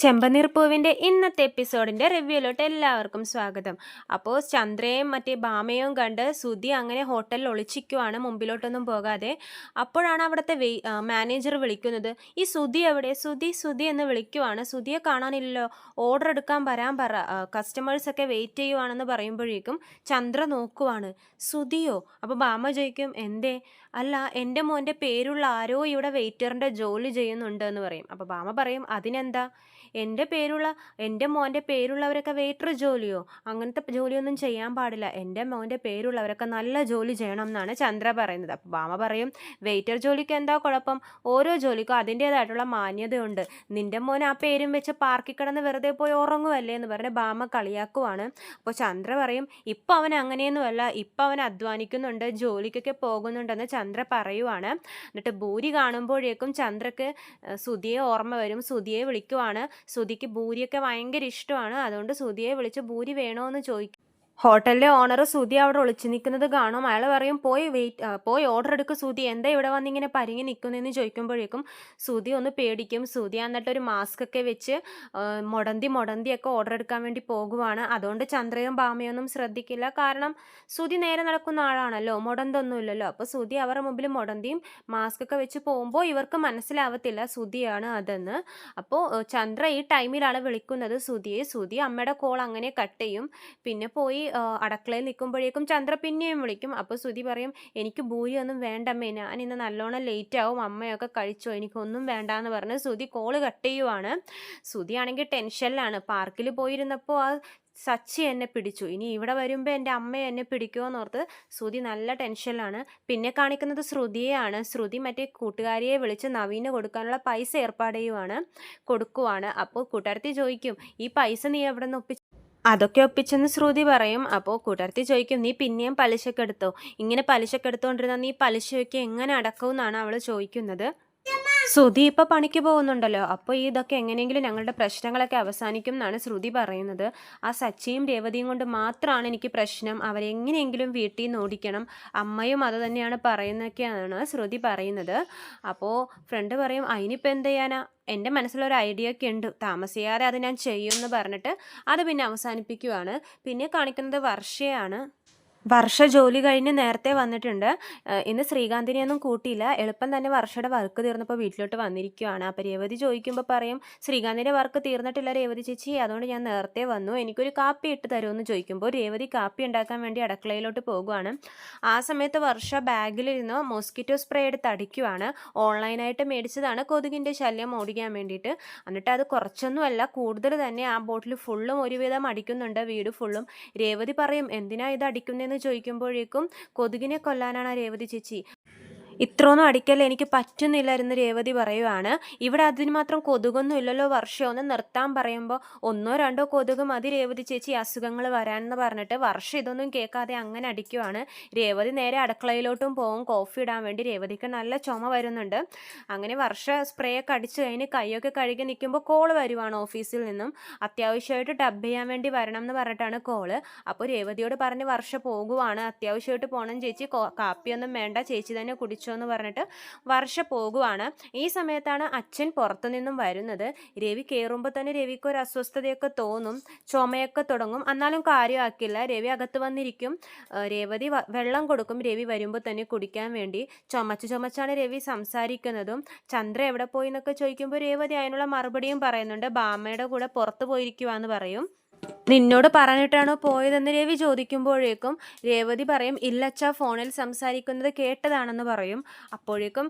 ചെമ്പനീർ പൂവിൻ്റെ ഇന്നത്തെ എപ്പിസോഡിൻ്റെ റിവ്യൂയിലോട്ട് എല്ലാവർക്കും സ്വാഗതം. അപ്പോൾ ചന്ദ്രയും മറ്റേ ഭാമയും കണ്ട് സുധി അങ്ങനെ ഹോട്ടലിൽ ഒളിച്ചിരിക്കുവാണ്, മുമ്പിലോട്ടൊന്നും പോകാതെ. അപ്പോഴാണ് അവിടുത്തെ മാനേജർ വിളിക്കുന്നത്. ഈ സുധി എവിടെ, സുധി സുധി എന്ന് വിളിക്കുവാണ്. സുധിയെ കാണാനില്ലല്ലോ, ഓർഡർ എടുക്കാൻ വരാൻ പറ, കസ്റ്റമേഴ്സൊക്കെ വെയിറ്റ് ചെയ്യുവാണെന്ന് പറയുമ്പോഴേക്കും ചന്ദ്ര നോക്കുവാണ്. സുധിയോ? അപ്പോൾ ഭാമ ചോദിക്കും, എന്തേ? അല്ല, എൻ്റെ മോൻ്റെ പേരുള്ള ആരോ ഇവിടെ വെയിറ്ററിൻ്റെ ജോലി ചെയ്യുന്നുണ്ട് എന്ന് പറയും. അപ്പോൾ ഭാമ പറയും, അതിനെന്താ, എൻ്റെ മോൻ്റെ പേരുള്ളവരൊക്കെ വെയിറ്റർ ജോലിയോ? അങ്ങനത്തെ ജോലിയൊന്നും ചെയ്യാൻ പാടില്ല. എൻ്റെ മോൻ്റെ പേരുള്ളവരൊക്കെ നല്ല ജോലി ചെയ്യണം എന്നാണ് ചന്ദ്ര പറയുന്നത്. അപ്പോൾ ഭാമ പറയും, വെയിറ്റർ ജോലിക്ക് എന്താ കുഴപ്പം? ഓരോ ജോലിക്കും അതിൻ്റേതായിട്ടുള്ള മാന്യതയുണ്ട്. നിൻ്റെ മോൻ ആ പേരും വെച്ച് പാർക്കിൽ കിടന്ന് വെറുതെ പോയി ഉറങ്ങുമല്ലേ എന്ന് പറഞ്ഞ് ഭാമ കളിയാക്കുവാണ്. അപ്പോൾ ചന്ദ്ര പറയും, ഇപ്പം അവൻ അങ്ങനെയൊന്നുമല്ല, ഇപ്പം അവൻ അധ്വാനിക്കുന്നുണ്ട്, ജോലിക്കൊക്കെ പോകുന്നുണ്ടെന്ന് ചന്ദ്ര പറയുവാണ്. എന്നിട്ട് ഭൂരി കാണുമ്പോഴേക്കും ചന്ദ്രക്ക് സുധിയെ ഓർമ്മ വരും. സുധിയെ വിളിക്കുവാണ്. സുധിക്ക് ഭൂരിയൊക്കെ ഭയങ്കര ഇഷ്ടമാണ്. അതുകൊണ്ട് സുധിയെ വിളിച്ച് ഭൂരി വേണോ എന്ന് ചോദിക്കും. ഹോട്ടലിലെ ഓണർ സുധി അവിടെ ഒളിച്ചു നിൽക്കുന്നത് കാണും. അയാൾ പറയും, പോയി ഓർഡർ എടുക്കുക സുധി, എന്താ ഇവിടെ വന്നിങ്ങനെ പരിങ്ങി നിൽക്കുന്നതെന്ന് ചോദിക്കുമ്പോഴേക്കും സുധി ഒന്ന് പേടിക്കും. സുധി എന്നിട്ട് ഒരു മാസ്ക് ഒക്കെ വെച്ച് മൊടന്തിയൊക്കെ ഓർഡർ എടുക്കാൻ വേണ്ടി പോകുവാണ്. അതുകൊണ്ട് ചന്ദ്രയും ഭാമയൊന്നും ശ്രദ്ധിക്കില്ല. കാരണം സുധി നേരെ നടക്കുന്ന ആളാണല്ലോ, മൊടന്തൊന്നുമില്ലല്ലോ. അപ്പോൾ സുധി അവരുടെ മുമ്പിൽ മൊടന്തിയും മാസ്ക് ഒക്കെ വെച്ച് പോകുമ്പോൾ ഇവർക്ക് മനസ്സിലാവത്തില്ല സുധിയാണ് അതെന്ന്. അപ്പോൾ ചന്ദ്ര ഈ ടൈമിലാണ് വിളിക്കുന്നത് സുധിയെ. സുധി അമ്മയുടെ കോൾ അങ്ങനെ കട്ട് ചെയ്യും. പിന്നെ പോയി അടുക്കളയിൽ നിൽക്കുമ്പോഴേക്കും ചന്ദ്ര പിന്നെയും വിളിക്കും. അപ്പോൾ സുധി പറയും, എനിക്ക് ഭൂരിയൊന്നും വേണ്ടമ്മേ, ഞാൻ ഇന്ന് നല്ലോണം ലേറ്റ് ആവും, അമ്മയൊക്കെ കഴിച്ചോ, എനിക്കൊന്നും വേണ്ടാന്ന് പറഞ്ഞ് സുധി കോള് കട്ട് ചെയ്യുവാണ്. സുധി ആണെങ്കിൽ ടെൻഷനിലാണ്. പാർക്കിൽ പോയിരുന്നപ്പോൾ ആ സച്ചി എന്നെ പിടിച്ചു, ഇനി ഇവിടെ വരുമ്പോൾ എൻ്റെ അമ്മയെ എന്നെ പിടിക്കുമോയെന്നോർത്ത് സുധി നല്ല ടെൻഷനിലാണ്. പിന്നെ കാണിക്കുന്നത് ശ്രുതിയെയാണ്. ശ്രുതി മറ്റേ കൂട്ടുകാരിയെ വിളിച്ച് നവീന് കൊടുക്കാനുള്ള പൈസ ഏർപ്പാട് കൊടുക്കുവാണ്. അപ്പോൾ കൂട്ടുകാരത്തി ചോദിക്കും, ഈ പൈസ നീ എവിടെ നിന്ന് ഒപ്പിച്ചു? അതൊക്കെ ഒപ്പിച്ചെന്ന് ശ്രുതി പറയും. അപ്പോൾ കൂട്ടുകാരത്തി ചോദിക്കും, നീ പിന്നെയും പലിശക്ക് എടുത്തോ? ഇങ്ങനെ പലിശക്ക് എടുത്തോണ്ടിരുന്ന നീ പലിശയൊക്കെ എങ്ങനെ അടക്കും എന്നാണ് അവൾ ചോദിക്കുന്നത്. ശ്രുതി ഇപ്പം പണിക്ക് പോകുന്നുണ്ടല്ലോ, അപ്പോൾ ഇതൊക്കെ എങ്ങനെയെങ്കിലും ഞങ്ങളുടെ പ്രശ്നങ്ങളൊക്കെ അവസാനിക്കും എന്നാണ് ശ്രുതി പറയുന്നത്. ആ സച്ചിയും രേവതിയും കൊണ്ട് മാത്രമാണ് എനിക്ക് പ്രശ്നം, അവരെങ്ങനെയെങ്കിലും വീട്ടിൽ നിന്ന് ഓടിക്കണം, അമ്മയും അത് തന്നെയാണ് പറയുന്നതൊക്കെയാണ് ശ്രുതി പറയുന്നത്. അപ്പോൾ ഫ്രണ്ട് പറയും, അതിനിപ്പോൾ എന്ത് ചെയ്യാനാ, എൻ്റെ മനസ്സിലൊരു ഐഡിയ ഒക്കെ ഉണ്ട്, താമസിയാതെ അത് ഞാൻ ചെയ്യുമെന്ന് പറഞ്ഞിട്ട് അത് പിന്നെ അവസാനിപ്പിക്കുവാണ്. പിന്നെ കാണിക്കുന്നത് വർഷയാണ്. വർഷ ജോലി കഴിഞ്ഞ് നേരത്തെ വന്നിട്ടുണ്ട്. ഇന്ന് ശ്രീകാന്തിനെ ഒന്നും കൂട്ടിയില്ല. എളുപ്പം തന്നെ വർഷയുടെ വർക്ക് തീർന്നപ്പോൾ വീട്ടിലോട്ട് വന്നിരിക്കുകയാണ്. അപ്പോൾ രേവതി ചോദിക്കുമ്പോൾ പറയും, ശ്രീകാന്തിൻ്റെ വർക്ക് തീർന്നിട്ടില്ല രേവതി ചേച്ചി, അതുകൊണ്ട് ഞാൻ നേരത്തെ വന്നു, എനിക്കൊരു കാപ്പി ഇട്ട് തരുമെന്ന് ചോദിക്കുമ്പോൾ രേവതി കാപ്പി ഉണ്ടാക്കാൻ വേണ്ടി അടുക്കളയിലോട്ട് പോകുവാണ്. ആ സമയത്ത് വർഷ ബാഗിലിരുന്ന് മോസ്കിറ്റോ സ്പ്രേ എടുത്ത് അടിക്കുവാണ്. ഓൺലൈനായിട്ട് മേടിച്ചതാണ് കൊതുകിൻ്റെ ശല്യം ഓടിക്കാൻ വേണ്ടിയിട്ട്. എന്നിട്ട് അത് കുറച്ചൊന്നുമല്ല, കൂടുതൽ തന്നെ ആ ബോട്ടിൽ ഫുള്ളും ഒരുവിധം അടിക്കുന്നുണ്ട്, വീട് ഫുള്ളും. രേവതി പറയും, എന്തിനാ ഇത് അടിക്കുന്നതെന്ന് ചോദിക്കുമ്പോഴേക്കും, കൊതുകിനെ കൊല്ലാനാണ് രേവതി ചേച്ചി, ഇത്രയൊന്നും അടിക്കല്ലേ, എനിക്ക് പറ്റുന്നില്ലായിരുന്നു രേവതി പറയുവാണ്. ഇവിടെ അതിന് മാത്രം കൊതുകൊന്നും ഇല്ലല്ലോ വർഷം, ഒന്ന് നിർത്താൻ പറയുമ്പോൾ ഒന്നോ രണ്ടോ കൊതുക് മതി രേവതി ചേച്ചി അസുഖങ്ങൾ വരാനെന്ന് പറഞ്ഞിട്ട് വർഷം ഇതൊന്നും കേൾക്കാതെ അങ്ങനെ അടിക്കുവാണ്. രേവതി നേരെ അടുക്കളയിലോട്ടും പോകും കോഫി ഇടാൻ വേണ്ടി. രേവതിക്ക് നല്ല ചുമ വരുന്നുണ്ട്. അങ്ങനെ വർഷ സ്പ്രേ ഒക്കെ അടിച്ച് കഴിഞ്ഞ് കൈയൊക്കെ കഴുകി നിൽക്കുമ്പോൾ കോള് വരുവാണ് ഓഫീസിൽ നിന്നും. അത്യാവശ്യമായിട്ട് ഡബ് ചെയ്യാൻ വേണ്ടി വരണം എന്ന് പറഞ്ഞിട്ടാണ് കോള്. അപ്പോൾ രേവതിയോട് പറഞ്ഞ് വർഷ പോകുവാണ്, അത്യാവശ്യമായിട്ട് പോകണം ചേച്ചി, കാപ്പിയൊന്നും വേണ്ട, ചേച്ചി തന്നെ കുടിച്ചു എന്ന് പറഞ്ഞിട്ട് വർഷ പോകുവാണ്. ഈ സമയത്താണ് അച്ഛൻ പുറത്തുനിന്നും വരുന്നത്. രവി കയറുമ്പോൾ തന്നെ രവിക്ക് ഒരു അസ്വസ്ഥതയൊക്കെ തോന്നും, ചുമയൊക്കെ തുടങ്ങും. എന്നാലും കാര്യമാക്കില്ല, രവി അകത്ത് വന്നിരിക്കും. രേവതി വെള്ളം കൊടുക്കും രവി വരുമ്പോൾ തന്നെ കുടിക്കാൻ വേണ്ടി. ചുമച്ചാണ് രവി സംസാരിക്കുന്നതും. ചന്ദ്ര എവിടെ പോയി എന്നൊക്കെ ചോദിക്കുമ്പോൾ രേവതി അതിനുള്ള മറുപടിയും പറയുന്നുണ്ട്, ഭാമയുടെ കൂടെ പുറത്ത് പോയിരിക്കുവാന്ന് പറയും. നിന്നോട് പറഞ്ഞിട്ടാണോ പോയതെന്ന് രവി ചോദിക്കുമ്പോഴേക്കും രേവതി പറയും, ഇല്ലച്ചാ ഫോണിൽ സംസാരിക്കുന്നത് കേട്ടതാണെന്ന് പറയും. അപ്പോഴേക്കും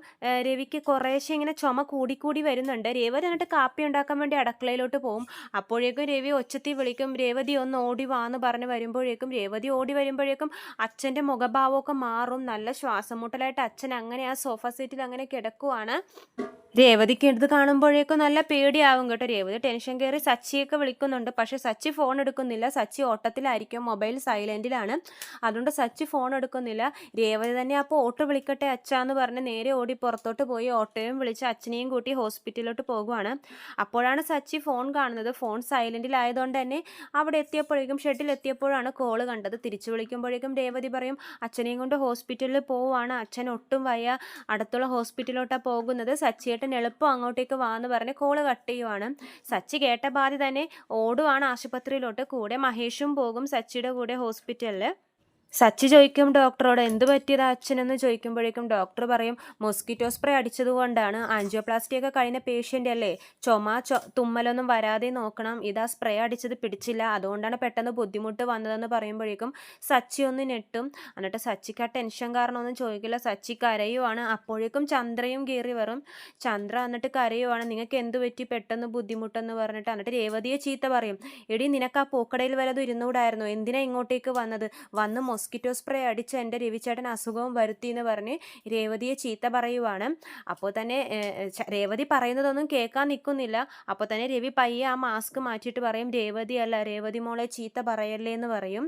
രവിക്ക് കുറേശ്ശെ ഇങ്ങനെ ചുമ കൂടിക്കൂടി വരുന്നുണ്ട്. രേവതി എന്നിട്ട് കാപ്പി ഉണ്ടാക്കാൻ വേണ്ടി അടുക്കളയിലോട്ട് പോകും. അപ്പോഴേക്കും രവി ഒച്ചത്തി വിളിക്കും, രേവതി ഒന്ന് ഓടി വാന്ന് പറഞ്ഞ് വരുമ്പോഴേക്കും രേവതി ഓടി വരുമ്പോഴേക്കും അച്ഛൻ്റെ മുഖഭാവമൊക്കെ മാറും. നല്ല ശ്വാസം മുട്ടലായിട്ട് അച്ഛൻ അങ്ങനെ ആ സോഫ സീറ്റിൽ അങ്ങനെ കിടക്കുവാണ്. രേവതിക്ക് എടുത്ത് കാണുമ്പോഴേക്കും നല്ല പേടിയാവും കേട്ടോ. രേവതി ടെൻഷൻ കയറി സച്ചിയൊക്കെ വിളിക്കുന്നുണ്ട്. പക്ഷെ സച്ചി ഫോൺ എടുക്കുന്നില്ല. സച്ചി ഓട്ടത്തിലായിരിക്കും, മൊബൈൽ സൈലൻറ്റിലാണ്. അതുകൊണ്ട് സച്ചി ഫോൺ എടുക്കുന്നില്ല. രേവതി തന്നെ അപ്പോൾ ഓട്ടോ വിളിക്കട്ടെ അച്ഛാന്ന് പറഞ്ഞ് നേരെ ഓടി പുറത്തോട്ട് പോയി ഓട്ടോയും വിളിച്ച് അച്ഛനെയും കൂട്ടി ഹോസ്പിറ്റലിലോട്ട് പോകുവാണ്. അപ്പോഴാണ് സച്ചി ഫോൺ കാണുന്നത്. ഫോൺ സൈലൻറ്റിലായതുകൊണ്ട് തന്നെ അവിടെ എത്തിയപ്പോഴേക്കും, ഷെഡിൽ എത്തിയപ്പോഴാണ് കോള് കണ്ടത്. തിരിച്ചു വിളിക്കുമ്പോഴേക്കും രേവതി പറയും, അച്ഛനെയും കൊണ്ട് ഹോസ്പിറ്റലിൽ പോവുകയാണ്, അച്ഛൻ ഒട്ടും വയ്യ, അടുത്തുള്ള ഹോസ്പിറ്റലിലോട്ടാണ് പോകുന്നത്, സച്ചിയുടെ സച്ചിയേട്ടൻ എളുപ്പം അങ്ങോട്ടേക്ക് വാന്ന് പറഞ്ഞ് കോള് കട്ട് ചെയ്യുവാണ്. സച്ചി കേട്ട പാതി തന്നെ ഓടുവാണ് ആശുപത്രിയിലോട്ട്. കൂടെ മഹേഷും പോകും സച്ചിയുടെ കൂടെ ഹോസ്പിറ്റലിൽ. സച്ചി ചോദിക്കും ഡോക്ടറോട് എന്ത് പറ്റിയതാ അച്ഛനെന്ന് ചോദിക്കുമ്പോഴേക്കും ഡോക്ടർ പറയും മോസ്കിറ്റോ സ്പ്രേ അടിച്ചത് കൊണ്ടാണ്. ആൻജിയോപ്ലാസ്റ്റി ഒക്കെ കഴിഞ്ഞ പേഷ്യൻ്റ് അല്ലേ, തുമ്മലൊന്നും വരാതെ നോക്കണം, ഇതാ സ്പ്രേ അടിച്ചത് പിടിച്ചില്ല, അതുകൊണ്ടാണ് പെട്ടെന്ന് ബുദ്ധിമുട്ട് വന്നതെന്ന് പറയുമ്പോഴേക്കും സച്ചി ഒന്ന് ഞെട്ടും. എന്നിട്ട് സച്ചിക്ക് ആ ടെൻഷൻ കാരണമൊന്നും ചോദിക്കില്ല, സച്ചി കരയുവാണ്. അപ്പോഴേക്കും ചന്ദ്രയും കയറി വരും. ചന്ദ്ര എന്നിട്ട് കരയുവാണ്, നിങ്ങൾക്ക് എന്ത് പറ്റി പെട്ടെന്ന് ബുദ്ധിമുട്ടെന്ന് പറഞ്ഞിട്ട്. എന്നിട്ട് രേവതിയെ ചീത്ത പറയും, എടി നിനക്ക് ആ പൂക്കടയിൽ വല്ലതും ഇരുന്നൂടായിരുന്നു, എന്തിനാ ഇങ്ങോട്ടേക്ക് വന്ന് മോസ്കിറ്റോ സ്പ്രേ അടിച്ച് എൻ്റെ രവിചേട്ടൻ അസുഖവും വരുത്തി എന്ന് പറഞ്ഞ് രേവതിയെ ചീത്ത പറയുവാണ്. അപ്പോൾ തന്നെ രേവതി പറയുന്നതൊന്നും കേൾക്കാൻ നിൽക്കുന്നില്ല. അപ്പോൾ തന്നെ രവി പയ്യെ ആ മാസ്ക് മാറ്റിയിട്ട് പറയും, രേവതി അല്ല, രേവതി മോളെ ചീത്ത പറയല്ലേ എന്ന് പറയും.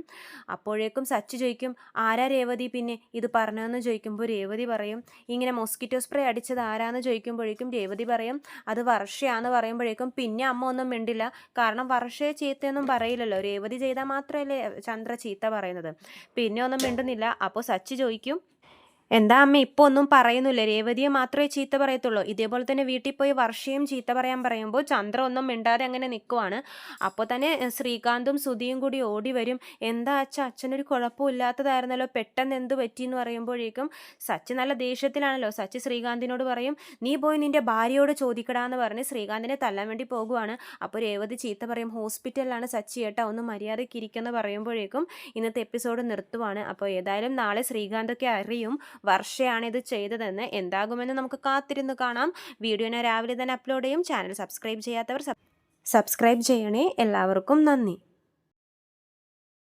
അപ്പോഴേക്കും സച്ചി ചോദിക്കും, ആരാ രേവതി പിന്നെ ഇത് പറഞ്ഞതെന്ന് ചോദിക്കുമ്പോൾ രേവതി പറയും, ഇങ്ങനെ മോസ്കിറ്റോ സ്പ്രേ അടിച്ചത് ആരാന്ന് ചോദിക്കുമ്പോഴേക്കും രേവതി പറയും, അത് വർഷയാന്ന് പറയുമ്പോഴേക്കും പിന്നെ അമ്മ ഒന്നും മിണ്ടില്ല. കാരണം വർഷയെ ചീത്തയൊന്നും പറയില്ലല്ലോ, രേവതി ചെയ്താൽ മാത്രമല്ലേ ചന്ദ്ര ചീത്ത പറയുന്നത്. പിന്നെ ഒന്നും മിണ്ടുന്നില്ല. അപ്പോൾ സച്ചി ചോദിക്കും, എന്താ അമ്മ ഇപ്പോൾ ഒന്നും പറയുന്നില്ല, രേവതിയെ മാത്രമേ ചീത്ത പറയത്തുള്ളൂ. ഇതേപോലെ തന്നെ വീട്ടിൽ പോയി വർഷയും ചീത്ത പറയാൻ പറയുമ്പോൾ ചന്ദ്ര ഒന്നും മിണ്ടാതെ അങ്ങനെ നിൽക്കുവാണ്. അപ്പോൾ തന്നെ ശ്രീകാന്തും സുധിയും കൂടി ഓടി വരും. എന്താ അച്ഛനൊരു കുഴപ്പമില്ലാത്തതായിരുന്നല്ലോ, പെട്ടെന്ന് എന്ത് പറ്റിയെന്ന് പറയുമ്പോഴേക്കും സച്ചി നല്ല ദേഷ്യത്തിലാണല്ലോ. സച്ചി ശ്രീകാന്തിനോട് പറയും, നീ പോയി നിൻ്റെ ഭാര്യയോട് ചോദിക്കടാന്ന് പറഞ്ഞ് ശ്രീകാന്തിനെ തല്ലാൻ വേണ്ടി പോകുവാണ്. അപ്പോൾ രേവതി ചീത്ത പറയും, ഹോസ്പിറ്റലിലാണ് സച്ചി ഏട്ടാ, ഒന്ന് മര്യാദയ്ക്ക് ഇരിക്കുമെന്ന് പറയുമ്പോഴേക്കും ഇന്നത്തെ എപ്പിസോഡ് നിർത്തുവാണ്. അപ്പോൾ ഏതായാലും നാളെ ശ്രീകാന്തൊക്കെ അറിയും വർഷയാണ് ഇത് ചെയ്തതെന്ന്. എന്താകുമെന്ന് നമുക്ക് കാത്തിരുന്ന് കാണാം. വീഡിയോനെ രാവിലെ തന്നെ അപ്ലോഡ് ചെയ്യും. ചാനൽ സബ്സ്ക്രൈബ് ചെയ്യാത്തവർ സബ്സ്ക്രൈബ് ചെയ്യണേ. എല്ലാവർക്കും നന്ദി.